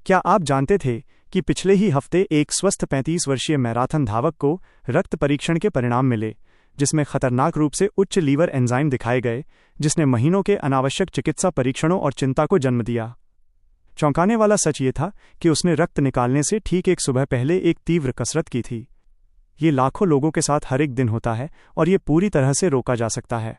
क्या आप जानते थे कि पिछले ही हफ्ते एक स्वस्थ 35 वर्षीय मैराथन धावक को रक्त परीक्षण के परिणाम मिले, जिसमें खतरनाक रूप से उच्च लीवर एंजाइम दिखाए गए, जिसने महीनों के अनावश्यक चिकित्सा परीक्षणों और चिंता को जन्म दिया। चौंकाने वाला सच ये था कि उसने रक्त निकालने से ठीक एक सुबह पहले एक तीव्र कसरत की थी। ये लाखों लोगों के साथ हर एक दिन होता है और ये पूरी तरह से रोका जा सकता है।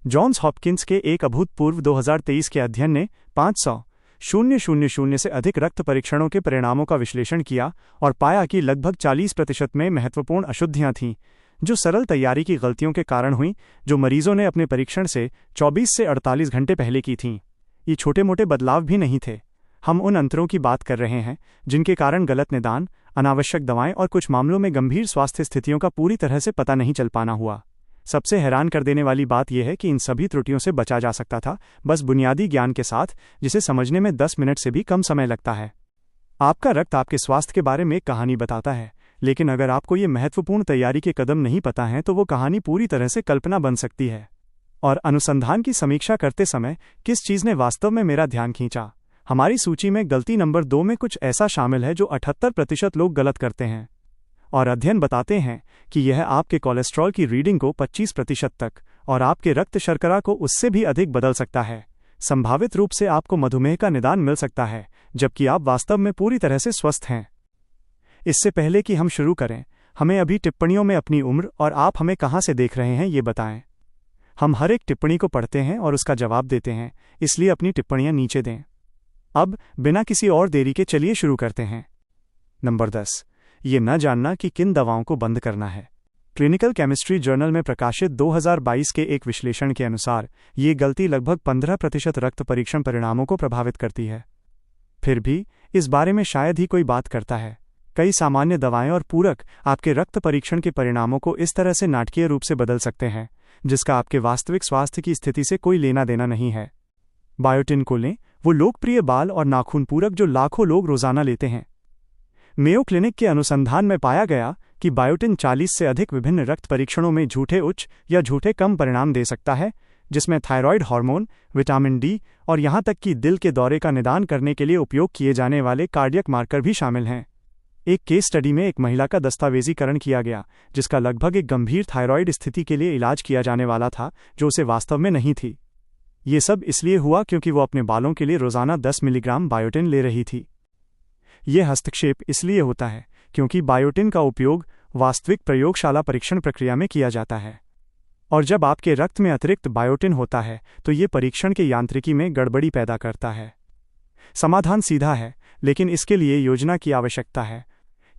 जॉन्स हॉपकिंस के एक अभूतपूर्व 2023 के अध्ययन ने 500,000 से अधिक रक्त परीक्षणों के परिणामों का विश्लेषण किया और पाया कि लगभग 40% में महत्वपूर्ण अशुद्धियां थीं, जो सरल तैयारी की गलतियों के कारण हुईं, जो मरीजों ने अपने परीक्षण से 24 से 48 घंटे पहले की थीं। ये छोटे मोटे बदलाव भी नहीं थे। हम उन अंतरों की बात कर रहे हैं जिनके कारण गलत निदान, अनावश्यक दवाएं और कुछ मामलों में गंभीर स्वास्थ्य स्थितियों का पूरी तरह से पता नहीं चल पाना हुआ। सबसे हैरान कर देने वाली बात यह है कि इन सभी त्रुटियों से बचा जा सकता था, बस बुनियादी ज्ञान के साथ, जिसे समझने में 10 मिनट से भी कम समय लगता है। आपका रक्त आपके स्वास्थ्य के बारे में एक कहानी बताता है, लेकिन अगर आपको ये महत्वपूर्ण तैयारी के कदम नहीं पता हैं तो वो कहानी पूरी तरह से कल्पना बन सकती है। और अनुसंधान की समीक्षा करते समय किस चीज़ ने वास्तव में मेरा ध्यान खींचा? हमारी सूची में गलती नंबर 2 में कुछ ऐसा शामिल है जो 78% लोग गलत करते हैं। और अध्ययन बताते हैं कि यह आपके कोलेस्ट्रॉल की रीडिंग को 25% तक और आपके रक्त शर्करा को उससे भी अधिक बदल सकता है। संभावित रूप से आपको मधुमेह का निदान मिल सकता है, जबकि आप वास्तव में पूरी तरह से स्वस्थ हैं। इससे पहले कि हम शुरू करें, हमें अभी टिप्पणियों में अपनी उम्र और आप हमें कहां से देख रहे हैं ये बताएं। हम हर एक टिप्पणी को पढ़ते हैं और उसका जवाब देते हैं, इसलिए अपनी टिप्पणियां नीचे दें। अब बिना किसी और देरी के चलिए शुरू करते हैं। नंबर 10, ये न जानना कि किन दवाओं को बंद करना है। क्लिनिकल केमिस्ट्री जर्नल में प्रकाशित 2022 के एक विश्लेषण के अनुसार ये गलती लगभग 15% रक्त परीक्षण परिणामों को प्रभावित करती है। फिर भी इस बारे में शायद ही कोई बात करता है। कई सामान्य दवाएं और पूरक आपके रक्त परीक्षण के परिणामों को इस तरह से नाटकीय रूप से बदल सकते हैं, जिसका आपके वास्तविक स्वास्थ्य की स्थिति से कोई लेना देना नहीं है। बायोटिन को लें, वो लोकप्रिय बाल और नाखून पूरक जो लाखों लोग रोजाना लेते हैं। मेयो क्लिनिक के अनुसंधान में पाया गया कि बायोटिन 40 से अधिक विभिन्न रक्त परीक्षणों में झूठे उच्च या झूठे कम परिणाम दे सकता है, जिसमें थायराइड हार्मोन, विटामिन डी और यहां तक कि दिल के दौरे का निदान करने के लिए उपयोग किए जाने वाले कार्डियक मार्कर भी शामिल हैं। एक केस स्टडी में एक महिला का दस्तावेजीकरण किया गया, जिसका लगभग एक गंभीर थायराइड स्थिति के लिए इलाज किया जाने वाला था, जो उसे वास्तव में नहीं थी। ये सब इसलिए हुआ क्योंकि वो अपने बालों के लिए रोजाना 10 मिलीग्राम बायोटिन ले रही थी। यह हस्तक्षेप इसलिए होता है क्योंकि बायोटिन का उपयोग वास्तविक प्रयोगशाला परीक्षण प्रक्रिया में किया जाता है, और जब आपके रक्त में अतिरिक्त बायोटिन होता है तो ये परीक्षण के यांत्रिकी में गड़बड़ी पैदा करता है। समाधान सीधा है, लेकिन इसके लिए योजना की आवश्यकता है।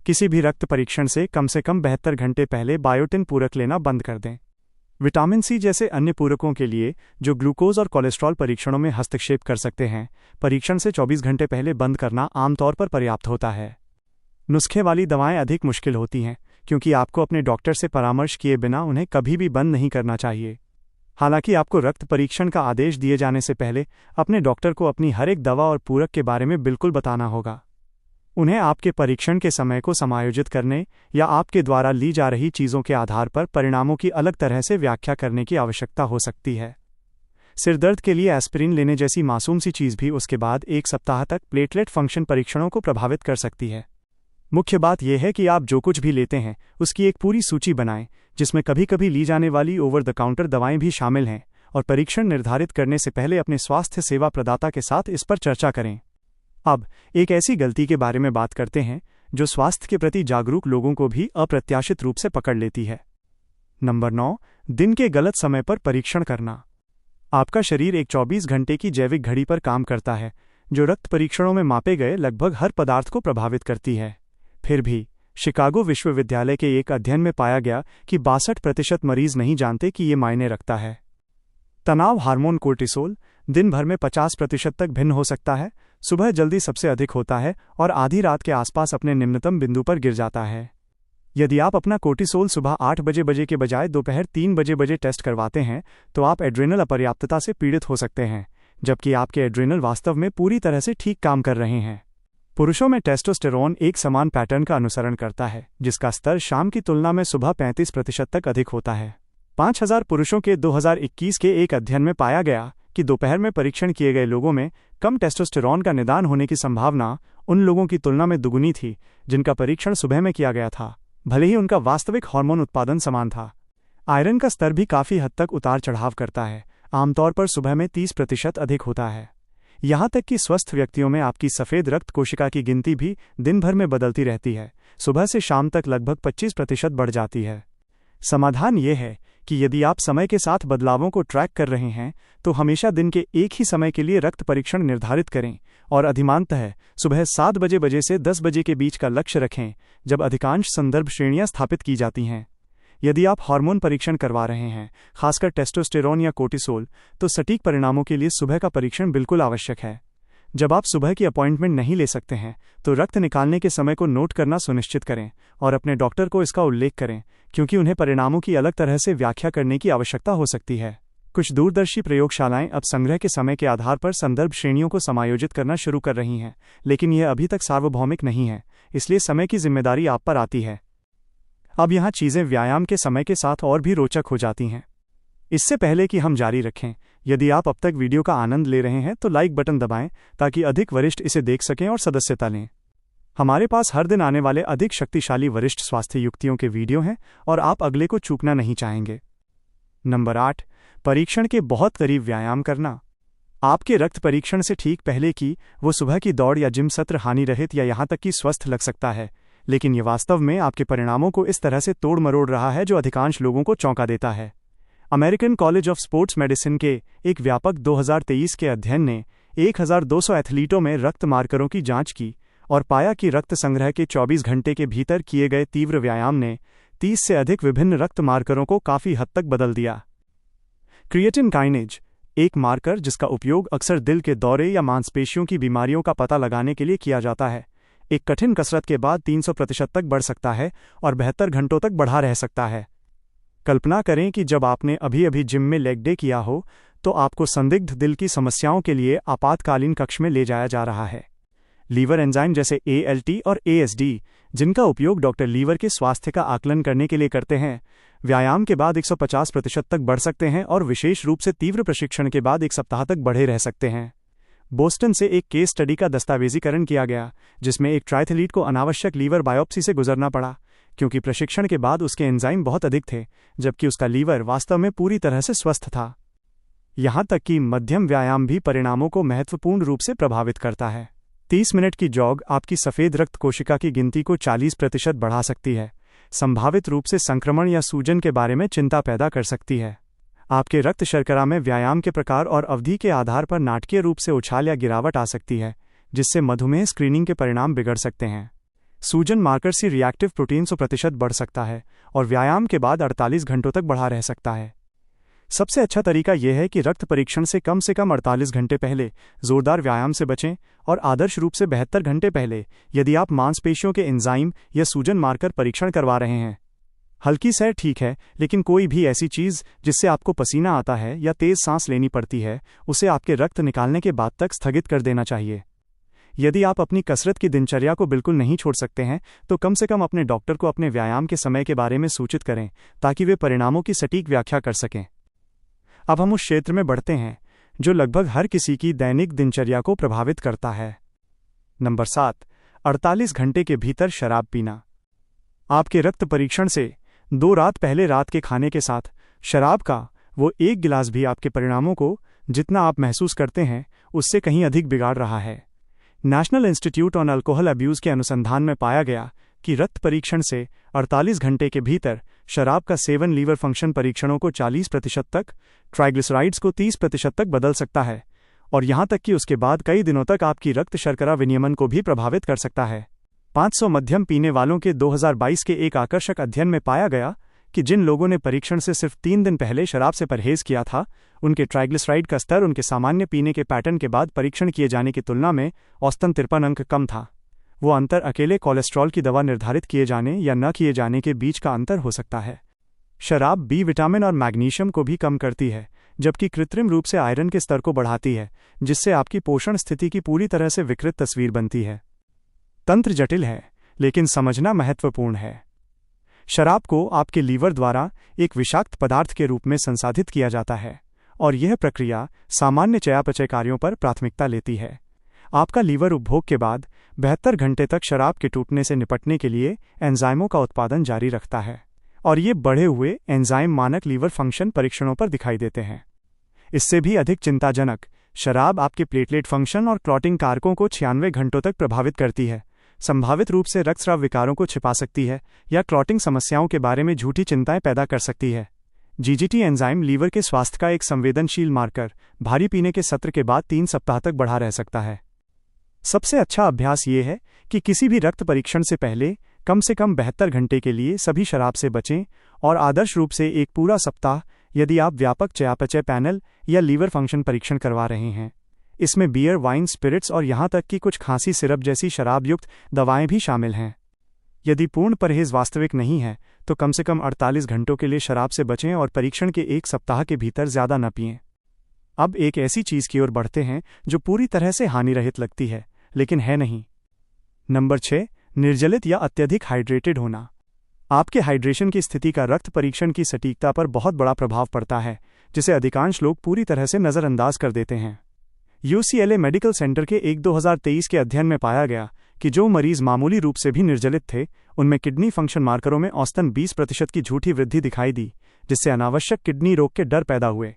किसी भी रक्त परीक्षण से कम 72 घंटे पहले बायोटिन पूरक लेना बंद कर दें। विटामिन सी जैसे अन्य पूरकों के लिए, जो ग्लूकोज और कोलेस्ट्रॉल परीक्षणों में हस्तक्षेप कर सकते हैं, परीक्षण से 24 घंटे पहले बंद करना आमतौर पर पर्याप्त होता है। नुस्खे वाली दवाएं अधिक मुश्किल होती हैं, क्योंकि आपको अपने डॉक्टर से परामर्श किए बिना उन्हें कभी भी बंद नहीं करना चाहिए। हालांकि आपको रक्त परीक्षण का आदेश दिए जाने से पहले अपने डॉक्टर को अपनी हर एक दवा और पूरक के बारे में बिल्कुल बताना होगा। उन्हें आपके परीक्षण के समय को समायोजित करने या आपके द्वारा ली जा रही चीज़ों के आधार पर परिणामों की अलग तरह से व्याख्या करने की आवश्यकता हो सकती है। सिरदर्द के लिए एस्पिरिन लेने जैसी मासूम सी चीज़ भी उसके बाद 1 सप्ताह तक प्लेटलेट फंक्शन परीक्षणों को प्रभावित कर सकती है। मुख्य बात यह है कि आप जो कुछ भी लेते हैं उसकी एक पूरी सूची बनाएं, जिसमें कभी कभी ली जाने वाली ओवर द काउंटर दवाएं भी शामिल हैं, और परीक्षण निर्धारित करने से पहले अपने स्वास्थ्य सेवा प्रदाता के साथ इस पर चर्चा करें। अब एक ऐसी गलती के बारे में बात करते हैं जो स्वास्थ्य के प्रति जागरूक लोगों को भी अप्रत्याशित रूप से पकड़ लेती है। नंबर 9, दिन के गलत समय पर परीक्षण करना। आपका शरीर एक 24 घंटे की जैविक घड़ी पर काम करता है, जो रक्त परीक्षणों में मापे गए लगभग हर पदार्थ को प्रभावित करती है। फिर भी शिकागो विश्वविद्यालय के एक अध्ययन में पाया गया कि 62% मरीज नहीं जानते कि ये मायने रखता है। तनाव हार्मोन कोर्टिसोल दिन भर में 50% तक भिन्न हो सकता है, सुबह जल्दी सबसे अधिक होता है और आधी रात के आसपास अपने निम्नतम बिंदु पर गिर जाता है। यदि आप अपना कोर्टिसोल सुबह 8 बजे के बजाय दोपहर 3 बजे टेस्ट करवाते हैं, तो आप एड्रेनल अपर्याप्तता से पीड़ित हो सकते हैं, जबकि आपके एड्रेनल वास्तव में पूरी तरह से ठीक काम कर रहे हैं। पुरुषों में टेस्टोस्टेरोन एक समान पैटर्न का अनुसरण करता है, जिसका स्तर शाम की तुलना में सुबह 35% तक अधिक होता है। 5000 पुरुषों के 2021 के एक अध्ययन में पाया गया कि दोपहर में परीक्षण किए गए लोगों में कम टेस्टोस्टेरोन का निदान होने की संभावना उन लोगों की तुलना में दुगुनी थी जिनका परीक्षण सुबह में किया गया था, भले ही उनका वास्तविक हार्मोन उत्पादन समान था। आयरन का स्तर भी काफ़ी हद तक उतार चढ़ाव करता है, आमतौर पर सुबह में 30% अधिक होता है। यहाँ तक कि स्वस्थ व्यक्तियों में आपकी सफ़ेद रक्त कोशिका की गिनती भी दिन भर में बदलती रहती है, सुबह से शाम तक लगभग 25% बढ़ जाती है। समाधान ये है कि यदि आप समय के साथ बदलावों को ट्रैक कर रहे हैं तो हमेशा दिन के एक ही समय के लिए रक्त परीक्षण निर्धारित करें और अधिमानतः सुबह 7 बजे से 10 बजे के बीच का लक्ष्य रखें, जब अधिकांश संदर्भ श्रेणियां स्थापित की जाती हैं। यदि आप हार्मोन परीक्षण करवा रहे हैं, खासकर टेस्टोस्टेरोन या कोर्टिसोल, तो सटीक परिणामों के लिए सुबह का परीक्षण बिल्कुल आवश्यक है। जब आप सुबह की अपॉइंटमेंट नहीं ले सकते हैं तो रक्त निकालने के समय को नोट करना सुनिश्चित करें और अपने डॉक्टर को इसका उल्लेख करें, क्योंकि उन्हें परिणामों की अलग तरह से व्याख्या करने की आवश्यकता हो सकती है। कुछ दूरदर्शी प्रयोगशालाएं अब संग्रह के समय के आधार पर संदर्भ श्रेणियों को समायोजित करना शुरू कर रही हैं, लेकिन यह अभी तक सार्वभौमिक नहीं है, इसलिए समय की जिम्मेदारी आप पर आती है। अब यहाँ चीज़ें व्यायाम के समय के साथ और भी रोचक हो जाती हैं। इससे पहले कि हम जारी रखें, यदि आप अब तक वीडियो का आनंद ले रहे हैं तो लाइक बटन दबाएं ताकि अधिक वरिष्ठ इसे देख सकें और सदस्यता लें। हमारे पास हर दिन आने वाले अधिक शक्तिशाली वरिष्ठ स्वास्थ्य युक्तियों के वीडियो हैं और आप अगले को चूकना नहीं चाहेंगे। नंबर 8, परीक्षण के बहुत करीब व्यायाम करना। आपके रक्त परीक्षण से ठीक पहले कि वो सुबह की दौड़ या जिम सत्र हानिरहित या यहाँ तक कि स्वस्थ लग सकता है, लेकिन ये वास्तव में आपके परिणामों को इस तरह से तोड़ मरोड़ रहा है जो अधिकांश लोगों को चौंका देता है। American college of sports medicine के एक व्यापक 2023 के अध्ययन ने 1200 एथलीटों में रक्त मार्करों की जांच की और पाया कि रक्त संग्रह के 24 घंटे के भीतर किए गए तीव्र व्यायाम ने 30 से अधिक विभिन्न रक्त मार्करों को काफ़ी हद तक बदल दिया। क्रिएटिन काइनेज, एक मार्कर जिसका उपयोग अक्सर दिल के दौरे या मांसपेशियों की बीमारियों का पता लगाने के लिए किया जाता है, एक कठिन कसरत के बाद 300% तक बढ़ सकता है और 72 घंटों तक बढ़ा रह सकता है। कल्पना करें कि जब आपने अभी अभी जिम में लेग डे किया हो तो आपको संदिग्ध दिल की समस्याओं के लिए आपातकालीन कक्ष में ले जाया जा रहा है। लीवर एंजाइम जैसे ALT और ASD, जिनका उपयोग डॉक्टर लीवर के स्वास्थ्य का आकलन करने के लिए करते हैं, व्यायाम के बाद 150% तक बढ़ सकते हैं और विशेष रूप से तीव्र प्रशिक्षण के बाद 1 सप्ताह तक बढ़े रह सकते हैं। बोस्टन से एक केस स्टडी का दस्तावेजीकरण किया गया जिसमें एक ट्रायथलीट को अनावश्यक लीवर बायोप्सी से गुजरना पड़ा, क्योंकि प्रशिक्षण के बाद उसके एंजाइम बहुत अधिक थे, जबकि उसका लीवर वास्तव में पूरी तरह से स्वस्थ था। यहाँ तक कि मध्यम व्यायाम भी परिणामों को महत्वपूर्ण रूप से प्रभावित करता है। 30 मिनट की जॉग आपकी सफ़ेद रक्त कोशिका की गिनती को 40% बढ़ा सकती है, संभावित रूप से संक्रमण या सूजन के बारे में चिंता पैदा कर सकती है। आपके रक्त शर्करा में व्यायाम के प्रकार और अवधि के आधार पर नाटकीय रूप से उछाल या गिरावट आ सकती है, जिससे मधुमेह स्क्रीनिंग के परिणाम बिगड़ सकते हैं। सूजन मार्कर सी रिएक्टिव प्रोटीन 100% बढ़ सकता है और व्यायाम के बाद 48 घंटों तक बढ़ा रह सकता है। सबसे अच्छा तरीका यह है कि रक्त परीक्षण से कम 48 घंटे पहले जोरदार व्यायाम से बचें और आदर्श रूप से 72 घंटे पहले यदि आप मांसपेशियों के एंजाइम या सूजन मार्कर परीक्षण करवा रहे हैं। हल्की सैर ठीक है, लेकिन कोई भी ऐसी चीज़ जिससे आपको पसीना आता है या तेज़ सांस लेनी पड़ती है, उसे आपके रक्त निकालने के बाद तक स्थगित कर देना चाहिए। यदि आप अपनी कसरत की दिनचर्या को बिल्कुल नहीं छोड़ सकते हैं तो कम से कम अपने डॉक्टर को अपने व्यायाम के समय के बारे में सूचित करें ताकि वे परिणामों की सटीक व्याख्या कर सकें। अब हम उस क्षेत्र में बढ़ते हैं जो लगभग हर किसी की दैनिक दिनचर्या को प्रभावित करता है। नंबर 7, 48 घंटे के भीतर शराब पीना। आपके रक्त परीक्षण से 2 रात पहले रात के खाने के साथ शराब का वो 1 गिलास भी आपके परिणामों को, जितना आप महसूस करते हैं, उससे कहीं अधिक बिगाड़ रहा है। National institute on alcohol abuse के अनुसंधान में पाया गया कि रक्त परीक्षण से 48 घंटे के भीतर शराब का सेवन लीवर फंक्शन परीक्षणों को 40% तक, ट्राइग्लिसराइड्स को 30% तक बदल सकता है और यहाँ तक कि उसके बाद कई दिनों तक आपकी रक्त शर्करा विनियमन को भी प्रभावित कर सकता है। 500 मध्यम पीने वालों के 2022 के एक आकर्षक अध्ययन में पाया गया कि जिन लोगों ने परीक्षण से सिर्फ 3 दिन पहले शराब से परहेज किया था, उनके ट्राइग्लिसराइड का स्तर उनके सामान्य पीने के पैटर्न के बाद परीक्षण किए जाने की तुलना में औसतन 53 अंक कम था। वो अंतर अकेले कोलेस्ट्रॉल की दवा निर्धारित किए जाने या न किए जाने के बीच का अंतर हो सकता है। शराब बी विटामिन और मैग्नीशियम को भी कम करती है, जबकि कृत्रिम रूप से आयरन के स्तर को बढ़ाती है, जिससे आपकी पोषण स्थिति की पूरी तरह से विकृत तस्वीर बनती है। तंत्र जटिल है, लेकिन समझना महत्वपूर्ण है। शराब को आपके लीवर द्वारा एक विषाक्त पदार्थ के रूप में संसाधित किया जाता है और यह प्रक्रिया सामान्य चयापचय कार्यों पर प्राथमिकता लेती है। आपका लीवर उपभोग के बाद 72 घंटे तक शराब के टूटने से निपटने के लिए एंजाइमों का उत्पादन जारी रखता है, और ये बढ़े हुए एंजाइम मानक लीवर फंक्शन परीक्षणों पर दिखाई देते हैं। इससे भी अधिक चिंताजनक, शराब आपके प्लेटलेट फंक्शन और क्लॉटिंग कारकों को 96 घंटों तक प्रभावित करती है, संभावित रूप से रक्तस्राव विकारों को छिपा सकती है या क्लॉटिंग समस्याओं के बारे में झूठी चिंताएं पैदा कर सकती है। जीजीटी एंजाइम लीवर के स्वास्थ्य का एक संवेदनशील मार्कर भारी पीने के सत्र के बाद 3 सप्ताह तक बढ़ा रह सकता है। सबसे अच्छा अभ्यास ये है कि किसी भी रक्त परीक्षण से पहले कम से कम 72 घंटे के लिए सभी शराब से बचें, और आदर्श रूप से एक पूरा सप्ताह यदि आप व्यापक चयापचय पैनल या लीवर फंक्शन परीक्षण करवा रहे हैं। इसमें बियर, वाइन, स्पिरिट्स और यहाँ तक कि कुछ खांसी सिरप जैसी शराब युक्त दवाएं भी शामिल हैं। यदि पूर्ण परहेज वास्तविक नहीं है तो कम से कम 48 घंटों के लिए शराब से बचें और परीक्षण के एक सप्ताह के भीतर ज़्यादा न पिएं। अब एक ऐसी चीज़ की ओर बढ़ते हैं जो पूरी तरह से हानिरहित लगती है, लेकिन है नहीं। नंबर 6, निर्जलित या अत्यधिक हाइड्रेटेड होना। आपके हाइड्रेशन की स्थिति का रक्त परीक्षण की सटीकता पर बहुत बड़ा प्रभाव पड़ता है, जिसे अधिकांश लोग पूरी तरह से नज़रअंदाज कर देते हैं। UCLA मेडिकल सेंटर के एक 2023 के अध्ययन में पाया गया कि जो मरीज मामूली रूप से भी निर्जलित थे, उनमें किडनी फंक्शन मार्करों में औसतन 20% की झूठी वृद्धि दिखाई दी, जिससे अनावश्यक किडनी रोग के डर पैदा हुए।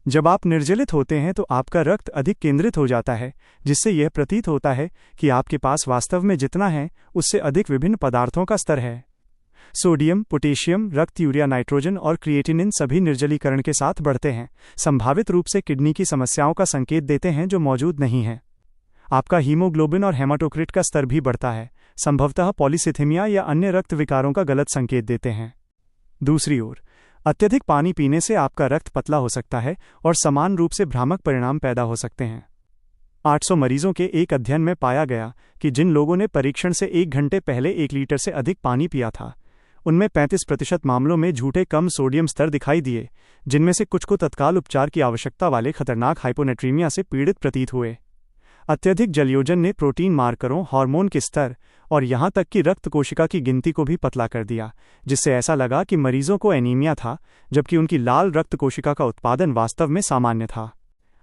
जब आप निर्जलित होते हैं तो आपका रक्त अधिक केंद्रित हो जाता है, जिससे यह प्रतीत होता है कि आपके पास वास्तव में जितना है उससे अधिक विभिन्न पदार्थों का स्तर है। सोडियम, पोटेशियम, रक्त यूरिया, नाइट्रोजन और क्रिएटिनिन सभी निर्जलीकरण के साथ बढ़ते हैं, संभावित रूप से किडनी की समस्याओं का संकेत देते हैं जो मौजूद नहीं है। आपका हीमोग्लोबिन और हेमाटोक्रिट का स्तर भी बढ़ता है, संभवतः पॉलीसिथेमिया या अन्य रक्त विकारों का गलत संकेत देते हैं। दूसरी ओर, अत्यधिक पानी पीने से आपका रक्त पतला हो सकता है और समान रूप से भ्रामक परिणाम पैदा हो सकते हैं। 800 मरीजों के एक अध्ययन में पाया गया कि जिन लोगों ने परीक्षण से 1 घंटे पहले 1 लीटर से अधिक पानी पिया था, उनमें 35% मामलों में झूठे कम सोडियम स्तर दिखाई दिए, जिनमें से कुछ को तत्काल उपचार की आवश्यकता वाले खतरनाक हाइपोनेट्रीमिया से पीड़ित प्रतीत हुए। अत्यधिक जलयोजन ने प्रोटीन मार्करों, हार्मोन के स्तर और यहाँ तक कि रक्त कोशिका की गिनती को भी पतला कर दिया, जिससे ऐसा लगा कि मरीजों को एनीमिया था, जबकि उनकी लाल रक्त कोशिका का उत्पादन वास्तव में सामान्य था।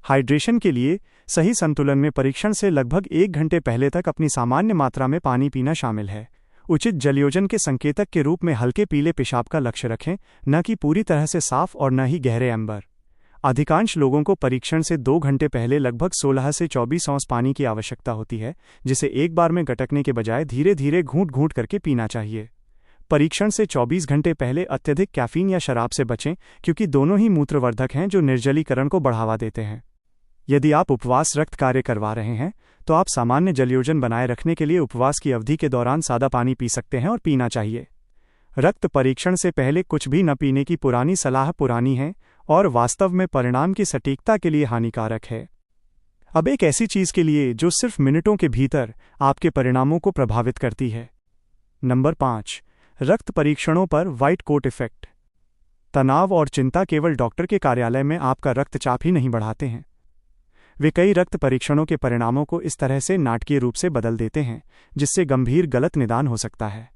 हाइड्रेशन के लिए सही संतुलन में परीक्षण से लगभग 1 घंटे पहले तक अपनी सामान्य मात्रा में पानी पीना शामिल है। उचित जलयोजन के संकेतक के रूप में हल्के पीले पेशाब का लक्ष्य रखें, न कि पूरी तरह से साफ और न ही गहरे एम्बर। अधिकांश लोगों को परीक्षण से 2 घंटे पहले लगभग 16 से 24 औंस पानी की आवश्यकता होती है, जिसे एक बार में गटकने के बजाय धीरे धीरे घूंट घूंट करके पीना चाहिए। परीक्षण से 24 घंटे पहले अत्यधिक कैफीन या शराब से बचें, क्योंकि दोनों ही मूत्रवर्धक हैं जो निर्जलीकरण को बढ़ावा देते हैं। यदि आप उपवास रक्त कार्य करवा रहे हैं तो आप सामान्य जलयोजन बनाए रखने के लिए उपवास की अवधि के दौरान सादा पानी पी सकते हैं और पीना चाहिए। रक्त परीक्षण से पहले कुछ भी न पीने की पुरानी सलाह पुरानी है और वास्तव में परिणाम की सटीकता के लिए हानिकारक है। अब एक ऐसी चीज के लिए जो सिर्फ मिनटों के भीतर आपके परिणामों को प्रभावित करती है। नंबर 5, रक्त परीक्षणों पर व्हाइट कोट इफेक्ट। तनाव और चिंता केवल डॉक्टर के कार्यालय में आपका रक्तचाप ही नहीं बढ़ाते हैं, वे कई रक्त परीक्षणों के परिणामों को इस तरह से नाटकीय रूप से बदल देते हैं जिससे गंभीर गलत निदान हो सकता है।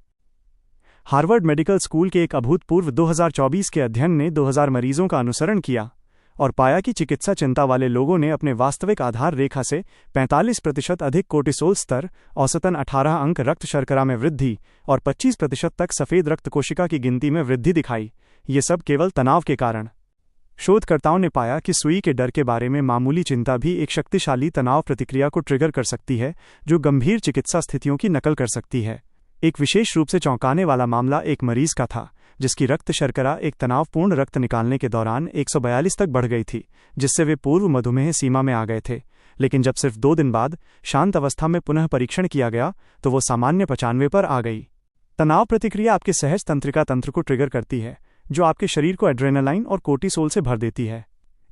हार्वर्ड मेडिकल स्कूल के एक अभूतपूर्व 2024 के अध्ययन ने 2000 मरीजों का अनुसरण किया और पाया कि चिकित्सा चिंता वाले लोगों ने अपने वास्तविक आधार रेखा से 45% अधिक कोर्टिसोल स्तर, औसतन 18 अंक रक्त शर्करा में वृद्धि और 25% तक सफ़ेद रक्त कोशिका की गिनती में वृद्धि दिखाई। ये सब केवल तनाव के कारण। शोधकर्ताओं ने पाया कि सुई के डर के बारे में मामूली चिंता भी एक शक्तिशाली तनाव प्रतिक्रिया को ट्रिगर कर सकती है, जो गंभीर चिकित्सा स्थितियों की नकल कर सकती है। एक विशेष रूप से चौंकाने वाला मामला एक मरीज का था जिसकी रक्त शर्करा एक तनावपूर्ण रक्त निकालने के दौरान 142 तक बढ़ गई थी, जिससे वे पूर्व मधुमेह सीमा में आ गए थे। लेकिन जब सिर्फ 2 दिन बाद शांत अवस्था में पुनः परीक्षण किया गया तो वो सामान्य 95 पर आ गई। तनाव प्रतिक्रिया आपके सहज तंत्रिका तंत्र को ट्रिगर करती है, जो आपके शरीर को एड्रेनालाइन और कोर्टिसोल से भर देती है।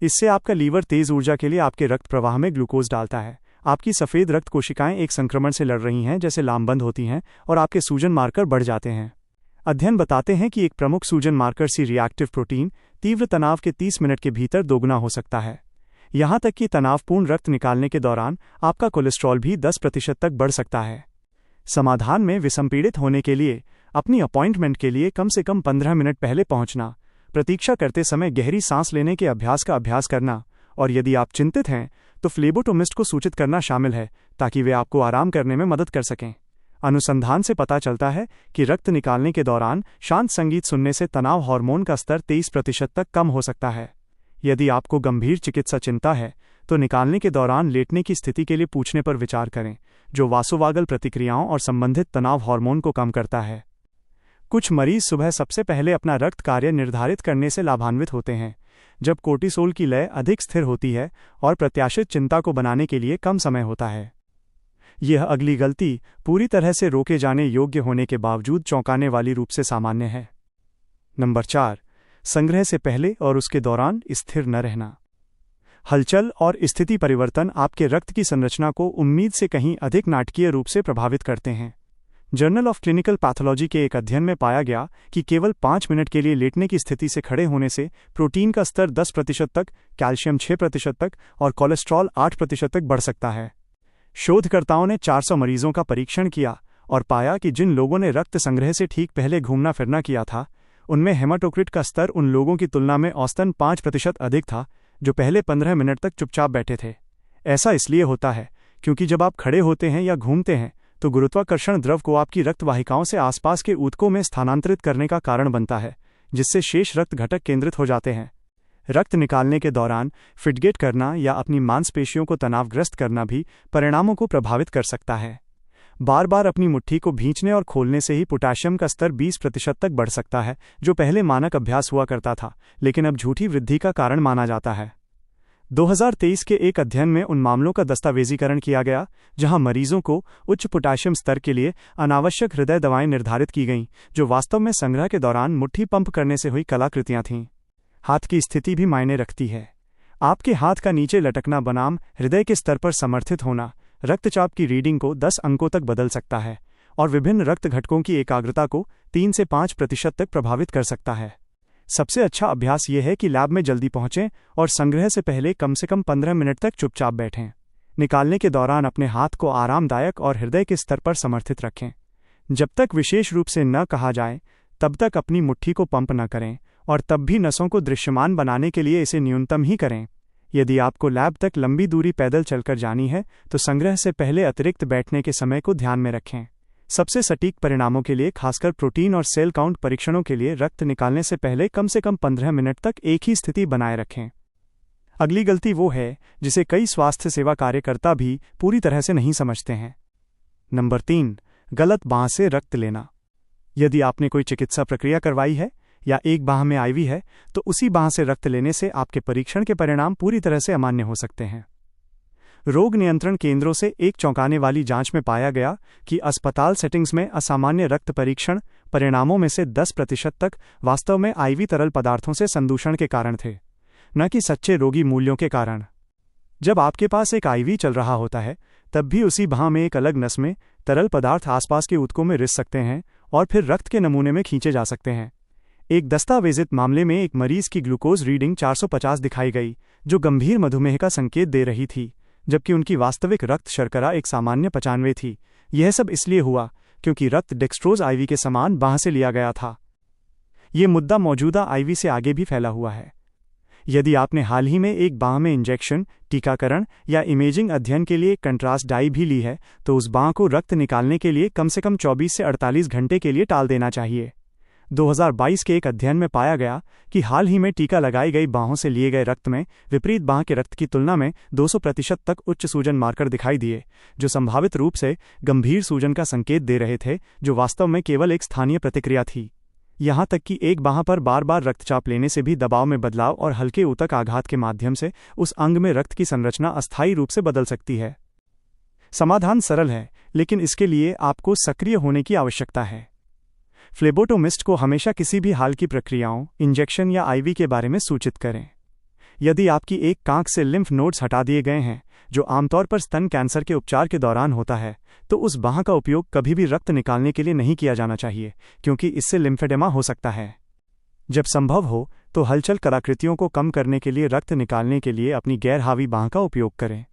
इससे आपका लीवर तेज ऊर्जा के लिए आपके रक्त प्रवाह में ग्लूकोज डालता है। आपकी सफ़ेद रक्त कोशिकाएं एक संक्रमण से लड़ रही हैं जैसे लामबंद होती हैं और आपके सूजन मार्कर बढ़ जाते हैं। अध्ययन बताते हैं कि एक प्रमुख सूजन मार्कर सी रिएक्टिव प्रोटीन तीव्र तनाव के 30 मिनट के भीतर दोगुना हो सकता है। यहाँ तक कि तनावपूर्ण रक्त निकालने के दौरान आपका कोलेस्ट्रॉल भी 10% तक बढ़ सकता है। समाधान में विसंपीड़ित होने के लिए अपनी अपॉइंटमेंट के लिए कम से कम 15 मिनट पहले पहुंचना, प्रतीक्षा करते समय गहरी सांस लेने के अभ्यास का अभ्यास करना, और यदि आप चिंतित हैं तो फ्लेबोटोमिस्ट को सूचित करना शामिल है ताकि वे आपको आराम करने में मदद कर सकें। अनुसंधान से पता चलता है कि रक्त निकालने के दौरान शांत संगीत सुनने से तनाव हार्मोन का स्तर 23% तक कम हो सकता है। यदि आपको गंभीर चिकित्सा चिंता है तो निकालने के दौरान लेटने की स्थिति के लिए पूछने पर विचार करें, जो वासोवागल प्रतिक्रियाओं और संबंधित तनाव हार्मोन को कम करता है। कुछ मरीज सुबह सबसे पहले अपना रक्त कार्य निर्धारित करने से लाभान्वित होते हैं, जब कोर्टिसोल की लय अधिक स्थिर होती है और प्रत्याशित चिंता को बनाने के लिए कम समय होता है। यह अगली गलती पूरी तरह से रोके जाने योग्य होने के बावजूद चौंकाने वाली रूप से सामान्य है। नंबर 4, संग्रह से पहले और उसके दौरान स्थिर न रहना। हलचल और स्थिति परिवर्तन आपके रक्त की संरचना को उम्मीद से कहीं अधिक नाटकीय रूप से प्रभावित करते हैं। जर्नल ऑफ क्लिनिकल पैथोलॉजी के एक अध्ययन में पाया गया कि केवल 5 मिनट के लिए लेटने की स्थिति से खड़े होने से प्रोटीन का स्तर 10% तक, कैल्शियम 6% तक और कोलेस्ट्रॉल 8% तक बढ़ सकता है। शोधकर्ताओं ने 400 मरीजों का परीक्षण किया और पाया कि जिन लोगों ने रक्त संग्रह से ठीक पहले घूमना फिरना किया था, उनमें हेमाटोक्रिट का स्तर उन लोगों की तुलना में औसतन 5% अधिक था जो पहले 15 मिनट तक चुपचाप बैठे थे। ऐसा इसलिए होता है क्योंकि जब आप खड़े होते हैं या घूमते हैं तो गुरुत्वाकर्षण द्रव को आपकी रक्त वाहिकाओं से आसपास के ऊतकों में स्थानांतरित करने का कारण बनता है, जिससे शेष रक्त घटक केंद्रित हो जाते हैं। रक्त निकालने के दौरान फिटगेट करना या अपनी मांसपेशियों को तनावग्रस्त करना भी परिणामों को प्रभावित कर सकता है। बार बार अपनी मुट्ठी को भींचने और खोलने से ही पोटेशियम का स्तर 20% तक बढ़ सकता है, जो पहले मानक अभ्यास हुआ करता था लेकिन अब झूठी वृद्धि का कारण माना जाता है। 2023 के एक अध्ययन में उन मामलों का दस्तावेजीकरण किया गया जहां मरीजों को उच्च पोटेशियम स्तर के लिए अनावश्यक हृदय दवाएं निर्धारित की गईं, जो वास्तव में संग्रह के दौरान मुट्ठी पंप करने से हुई कलाकृतियां थीं। हाथ की स्थिति भी मायने रखती है। आपके हाथ का नीचे लटकना बनाम हृदय के स्तर पर समर्थित होना रक्तचाप की रीडिंग को 10 अंकों तक बदल सकता है और विभिन्न रक्त घटकों की एकाग्रता को 3 से 5% तक प्रभावित कर सकता है। सबसे अच्छा अभ्यास यह है कि लैब में जल्दी पहुंचें और संग्रह से पहले कम से कम 15 मिनट तक चुपचाप बैठें। निकालने के दौरान अपने हाथ को आरामदायक और हृदय के स्तर पर समर्थित रखें। जब तक विशेष रूप से न कहा जाए तब तक अपनी मुट्ठी को पंप न करें और तब भी नसों को दृश्यमान बनाने के लिए इसे न्यूनतम ही करें। यदि आपको लैब तक लंबी दूरी पैदल चलकर जानी है तो संग्रह से पहले अतिरिक्त बैठने के समय को ध्यान में रखें। सबसे सटीक परिणामों के लिए, खासकर प्रोटीन और सेल काउंट परीक्षणों के लिए, रक्त निकालने से पहले कम से कम 15 मिनट तक एक ही स्थिति बनाए रखें। अगली गलती वो है जिसे कई स्वास्थ्य सेवा कार्यकर्ता भी पूरी तरह से नहीं समझते हैं। नंबर 3, गलत बांह से रक्त लेना। यदि आपने कोई चिकित्सा प्रक्रिया करवाई है या एक बांह में आईवी है तो उसी बांह से रक्त लेने से आपके परीक्षण के परिणाम पूरी तरह से अमान्य हो सकते हैं। रोग नियंत्रण केंद्रों से एक चौंकाने वाली जांच में पाया गया कि अस्पताल सेटिंग्स में असामान्य रक्त परीक्षण परिणामों में से 10% तक वास्तव में आईवी तरल पदार्थों से संदूषण के कारण थे, न कि सच्चे रोगी मूल्यों के कारण। जब आपके पास एक आईवी चल रहा होता है तब भी उसी बांह में एक अलग नस में तरल पदार्थ आसपास के ऊतकों में रिस सकते हैं और फिर रक्त के नमूने में खींचे जा सकते हैं। एक दस्तावेजित मामले में एक मरीज की ग्लूकोज रीडिंग 450 दिखाई गई, जो गंभीर मधुमेह का संकेत दे रही थी, जबकि उनकी वास्तविक रक्त शर्करा एक सामान्य 95 थी। यह सब इसलिए हुआ क्योंकि रक्त डेक्सट्रोज आईवी के समान बांह से लिया गया था। यह मुद्दा मौजूदा आईवी से आगे भी फैला हुआ है। यदि आपने हाल ही में एक बांह में इंजेक्शन, टीकाकरण या इमेजिंग अध्ययन के लिए कंट्रास्ट डाई भी ली है तो उस बांह को रक्त निकालने के लिए कम से कम 24 से 48 घंटे के लिए टाल देना चाहिए। 2022 के एक अध्ययन में पाया गया कि हाल ही में टीका लगाई गई बाहों से लिए गए रक्त में विपरीत बांह के रक्त की तुलना में 200% तक उच्च सूजन मार्कर दिखाई दिए, जो संभावित रूप से गंभीर सूजन का संकेत दे रहे थे, जो वास्तव में केवल एक स्थानीय प्रतिक्रिया थी। यहां तक कि एक बांह पर बार बार रक्तचाप लेने से भी दबाव में बदलाव और हल्के ऊतक आघात के माध्यम से उस अंग में रक्त की संरचना अस्थायी रूप से बदल सकती है। समाधान सरल है, लेकिन इसके लिए आपको सक्रिय होने की आवश्यकता है। फ्लेबोटोमिस्ट को हमेशा किसी भी हाल की प्रक्रियाओं, इंजेक्शन या आईवी के बारे में सूचित करें। यदि आपकी एक कांख से लिम्फ नोड्स हटा दिए गए हैं, जो आमतौर पर स्तन कैंसर के उपचार के दौरान होता है, तो उस बांह का उपयोग कभी भी रक्त निकालने के लिए नहीं किया जाना चाहिए, क्योंकि इससे लिम्फेडेमा हो सकता है। जब संभव हो तो हलचल कलाकृतियों को कम करने के लिए रक्त निकालने के लिए अपनी गैर हावी बांह का उपयोग करें।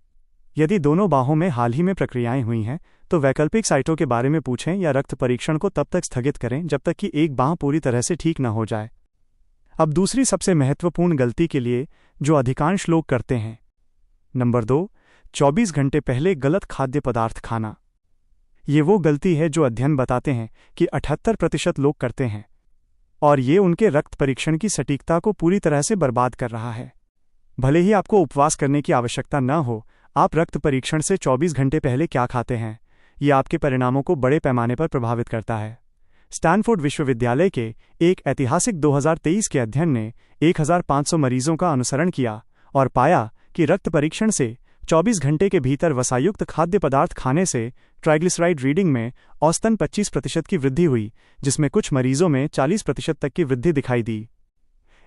यदि दोनों बाहों में हाल ही में प्रक्रियाएं हुई हैं तो वैकल्पिक साइटों के बारे में पूछें या रक्त परीक्षण को तब तक स्थगित करें जब तक कि एक बांह पूरी तरह से ठीक न हो जाए। अब दूसरी सबसे महत्वपूर्ण गलती के लिए जो अधिकांश लोग करते हैं, नंबर 2, 24 घंटे पहले गलत खाद्य पदार्थ खाना। ये वो गलती है जो अध्ययन बताते हैं कि 78% लोग करते हैं, और ये उनके रक्त परीक्षण की सटीकता को पूरी तरह से बर्बाद कर रहा है। भले ही आपको उपवास करने की आवश्यकता न हो, आप रक्त परीक्षण से 24 घंटे पहले क्या खाते हैं, ये आपके परिणामों को बड़े पैमाने पर प्रभावित करता है। स्टैनफोर्ड विश्वविद्यालय के एक ऐतिहासिक 2023 के अध्ययन ने 1500 मरीजों का अनुसरण किया और पाया कि रक्त परीक्षण से 24 घंटे के भीतर वसायुक्त खाद्य पदार्थ खाने से ट्राइग्लिसराइड रीडिंग में औसतन 25% की वृद्धि हुई, जिसमें कुछ मरीजों में 40% तक की वृद्धि दिखाई दी।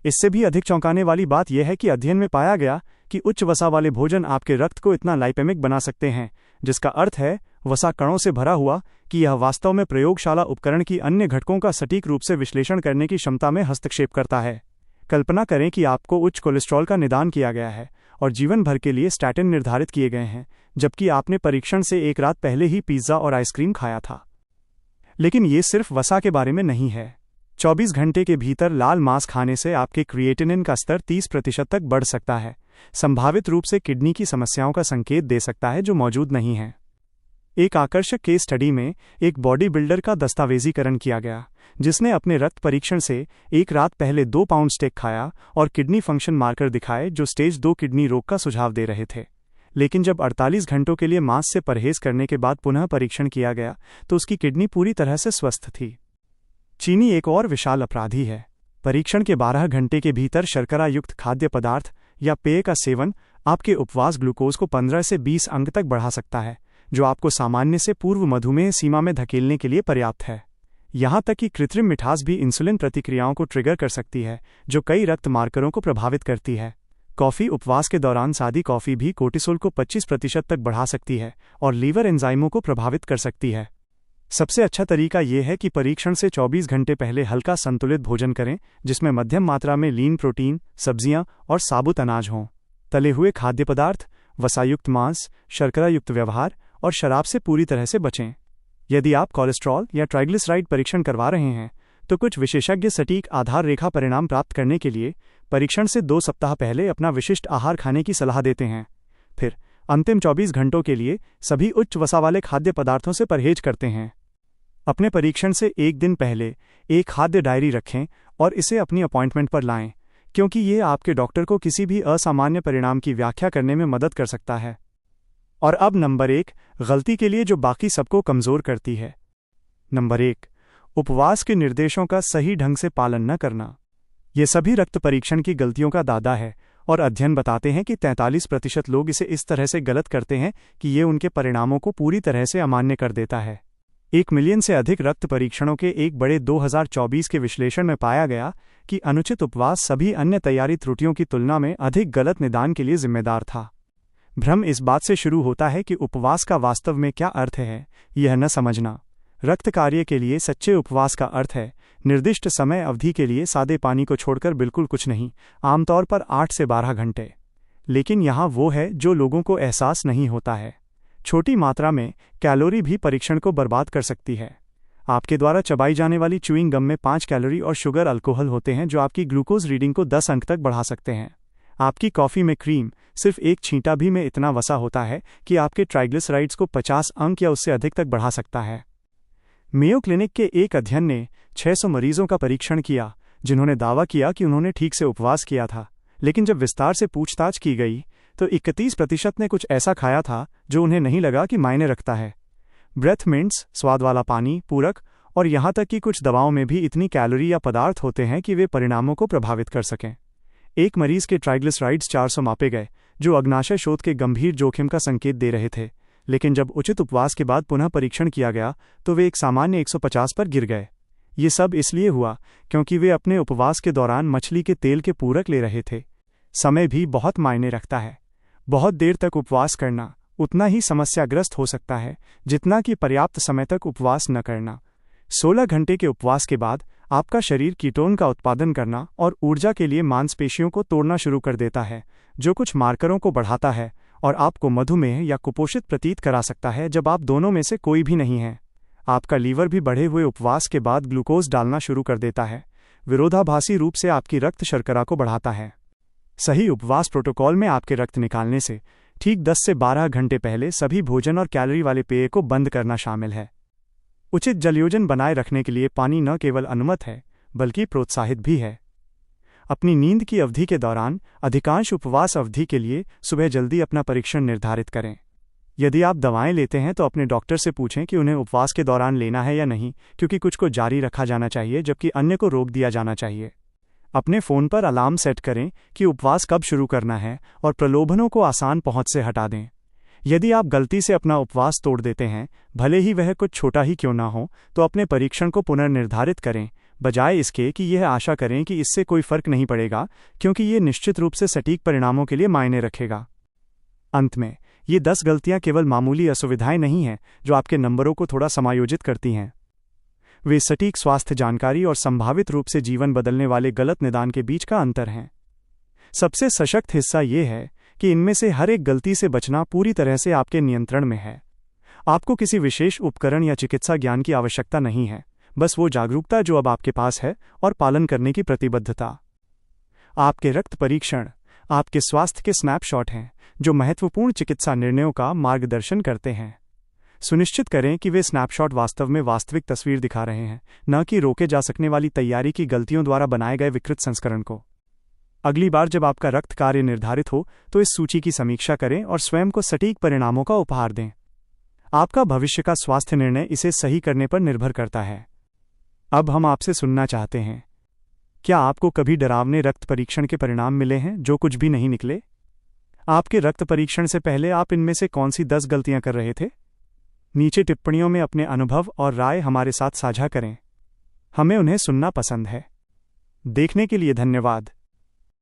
इससे भी अधिक चौंकाने वाली बात यह है कि अध्ययन में पाया गया कि उच्च वसा वाले भोजन आपके रक्त को इतना लाइपेमिक बना सकते हैं, जिसका अर्थ है वसा कणों से भरा हुआ, कि यह वास्तव में प्रयोगशाला उपकरण की अन्य घटकों का सटीक रूप से विश्लेषण करने की क्षमता में हस्तक्षेप करता है। कल्पना करें कि आपको उच्च कोलेस्ट्रॉल का निदान किया गया है और जीवन भर के लिए स्टैटिन निर्धारित किए गए हैं, जबकि आपने परीक्षण से एक रात पहले ही पिज्ज़ा और आइसक्रीम खाया था। लेकिन ये सिर्फ वसा के बारे में नहीं है। 24 घंटे के भीतर लाल मांस खाने से आपके क्रिएटिनिन का स्तर 30% तक बढ़ सकता है, संभावित रूप से किडनी की समस्याओं का संकेत दे सकता है जो मौजूद नहीं है। एक आकर्षक केस स्टडी में एक बॉडी बिल्डर का दस्तावेजीकरण किया गया, जिसने अपने रक्त परीक्षण से एक रात पहले 2 पाउंड स्टेक खाया और किडनी फंक्शन मार्कर दिखाए जो स्टेज 2 किडनी रोग का सुझाव दे रहे थे। लेकिन जब 48 घंटों के लिए मांस से परहेज करने के बाद पुनः परीक्षण किया गया तो उसकी किडनी पूरी तरह से स्वस्थ थी। चीनी एक और विशाल अपराधी है। परीक्षण के 12 घंटे के भीतर शर्करा युक्त खाद्य पदार्थ या पेय का सेवन आपके उपवास ग्लूकोज को 15 से 20 अंक तक बढ़ा सकता है, जो आपको सामान्य से पूर्व मधुमेह सीमा में धकेलने के लिए पर्याप्त है। यहाँ तक कि कृत्रिम मिठास भी इंसुलिन प्रतिक्रियाओं को ट्रिगर कर सकती है, जो कई रक्त मार्करों को प्रभावित करती है। कॉफ़ी उपवास के दौरान सादी कॉफ़ी भी कोर्टिसोल को 25% तक बढ़ा सकती है और लीवर एंजाइमों को प्रभावित कर सकती है। सबसे अच्छा तरीका यह है कि परीक्षण से 24 घंटे पहले हल्का संतुलित भोजन करें, जिसमें मध्यम मात्रा में लीन प्रोटीन, सब्जियां और साबुत अनाज हों। तले हुए खाद्य पदार्थ, वसायुक्त मांस, शर्करायुक्त व्यवहार और शराब से पूरी तरह से बचें। यदि आप कोलेस्ट्रॉल या ट्राइग्लिसराइड परीक्षण करवा रहे हैं, तो कुछ विशेषज्ञ सटीक आधार रेखा परिणाम प्राप्त करने के लिए परीक्षण से 2 सप्ताह पहले अपना विशिष्ट आहार खाने की सलाह देते हैं। फिर अंतिम 24 घंटों के लिए सभी उच्च वसा वाले खाद्य पदार्थों से परहेज करते हैं। अपने परीक्षण से एक दिन पहले एक खाद्य डायरी रखें और इसे अपनी अपॉइंटमेंट पर लाएं, क्योंकि ये आपके डॉक्टर को किसी भी असामान्य परिणाम की व्याख्या करने में मदद कर सकता है। और अब नंबर 1 गलती के लिए जो बाकी सबको कमज़ोर करती है। नंबर 1, उपवास के निर्देशों का सही ढंग से पालन न करना। ये सभी रक्त परीक्षण की गलतियों का दादा है और अध्ययन बताते हैं कि 43% लोग इसे इस तरह से गलत करते हैं कि ये उनके परिणामों को पूरी तरह से अमान्य कर देता है। 1 मिलियन से अधिक रक्त परीक्षणों के एक बड़े 2024 के विश्लेषण में पाया गया कि अनुचित उपवास सभी अन्य तैयारी त्रुटियों की तुलना में अधिक गलत निदान के लिए जिम्मेदार था। भ्रम इस बात से शुरू होता है कि उपवास का वास्तव में क्या अर्थ है, यह न समझना। रक्त कार्य के लिए सच्चे उपवास का अर्थ है निर्दिष्ट समय अवधि के लिए सादे पानी को छोड़कर बिल्कुल कुछ नहीं, आमतौर पर 8 से 12 घंटे। लेकिन यहाँ वो है जो लोगों को एहसास नहीं होता है। छोटी मात्रा में कैलोरी भी परीक्षण को बर्बाद कर सकती है। आपके द्वारा चबाई जाने वाली च्यूइंग गम में 5 कैलोरी और शुगर अल्कोहल होते हैं जो आपकी ग्लूकोज रीडिंग को 10 अंक तक बढ़ा सकते हैं। आपकी कॉफ़ी में क्रीम, सिर्फ एक छींटा भी में इतना वसा होता है कि आपके ट्राइग्लिसराइड्स को 50 अंक या उससे अधिक तक बढ़ा सकता है। मेयो क्लिनिक के एक अध्ययन ने 600 मरीजों का परीक्षण किया जिन्होंने दावा किया कि उन्होंने ठीक से उपवास किया था, लेकिन जब विस्तार से पूछताछ की गई तो 31% ने कुछ ऐसा खाया था जो उन्हें नहीं लगा कि मायने रखता है। ब्रेथ मिंट्स, स्वाद वाला पानी, पूरक और यहाँ तक कि कुछ दवाओं में भी इतनी कैलोरी या पदार्थ होते हैं कि वे परिणामों को प्रभावित कर सकें। एक मरीज के ट्राइग्लिसराइड्स 400 मापे गए, जो अग्नाशय शोथ के गंभीर जोखिम का संकेत दे रहे थे, लेकिन जब उचित उपवास के बाद पुनः परीक्षण किया गया तो वे एक सामान्य 150 पर गिर गए। ये सब इसलिए हुआ क्योंकि वे अपने उपवास के दौरान मछली के तेल के पूरक ले रहे थे। समय भी बहुत मायने रखता है। बहुत देर तक उपवास करना उतना ही समस्याग्रस्त हो सकता है जितना कि पर्याप्त समय तक उपवास न करना। 16 घंटे के उपवास के बाद आपका शरीर कीटोन का उत्पादन करना और ऊर्जा के लिए मांसपेशियों को तोड़ना शुरू कर देता है, जो कुछ मार्करों को बढ़ाता है और आपको मधुमेह या कुपोषित प्रतीत करा सकता है जब आप दोनों में से कोई भी नहीं है। आपका लीवर भी बढ़े हुए उपवास के बाद ग्लूकोज डालना शुरू कर देता है, विरोधाभासी रूप से आपकी रक्त शर्करा को बढ़ाता है। सही उपवास प्रोटोकॉल में आपके रक्त निकालने से ठीक 10 से 12 घंटे पहले सभी भोजन और कैलोरी वाले पेय को बंद करना शामिल है। उचित जलयोजन बनाए रखने के लिए पानी न केवल अनुमत है बल्कि प्रोत्साहित भी है। अपनी नींद की अवधि के दौरान अधिकांश उपवास अवधि के लिए सुबह जल्दी अपना परीक्षण निर्धारित करें। यदि आप दवाएं लेते हैं तो अपने डॉक्टर से पूछें कि उन्हें उपवास के दौरान लेना है या नहीं, क्योंकि कुछ को जारी रखा जाना चाहिए जबकि अन्य को रोक दिया जाना चाहिए। अपने फ़ोन पर अलार्म सेट करें कि उपवास कब शुरू करना है और प्रलोभनों को आसान पहुंच से हटा दें। यदि आप गलती से अपना उपवास तोड़ देते हैं, भले ही वह कुछ छोटा ही क्यों ना हो, तो अपने परीक्षण को पुनर्निर्धारित करें, बजाय इसके कि यह आशा करें कि इससे कोई फर्क नहीं पड़ेगा, क्योंकि ये निश्चित रूप से सटीक परिणामों के लिए मायने रखेगा। अंत में, ये 10 गलतियां केवल मामूली असुविधाएं नहीं हैं जो आपके नंबरों को थोड़ा समायोजित करती हैं। वे सटीक स्वास्थ्य जानकारी और संभावित रूप से जीवन बदलने वाले गलत निदान के बीच का अंतर हैं। सबसे सशक्त हिस्सा ये है कि इनमें से हर एक गलती से बचना पूरी तरह से आपके नियंत्रण में है। आपको किसी विशेष उपकरण या चिकित्सा ज्ञान की आवश्यकता नहीं है, बस वो जागरूकता जो अब आपके पास है और पालन करने की प्रतिबद्धता। आपके रक्त परीक्षण आपके स्वास्थ्य के स्नैपशॉट हैं जो महत्वपूर्ण चिकित्सा निर्णयों का मार्गदर्शन करते हैं। सुनिश्चित करें कि वे स्नैपशॉट वास्तव में वास्तविक तस्वीर दिखा रहे हैं, न कि रोके जा सकने वाली तैयारी की गलतियों द्वारा बनाए गए विकृत संस्करण को। अगली बार जब आपका रक्त कार्य निर्धारित हो तो इस सूची की समीक्षा करें और स्वयं को सटीक परिणामों का उपहार दें। आपका भविष्य का स्वास्थ्य निर्णय इसे सही करने पर निर्भर करता है। अब हम आपसे सुनना चाहते हैं, क्या आपको कभी डरावने रक्त परीक्षण के परिणाम मिले हैं जो कुछ भी नहीं निकले? आपके रक्त परीक्षण से पहले आप इनमें से कौन सी 10 गलतियां कर रहे थे? नीचे टिप्पणियों में अपने अनुभव और राय हमारे साथ साझा करें। हमें उन्हें सुनना पसंद है। देखने के लिए धन्यवाद।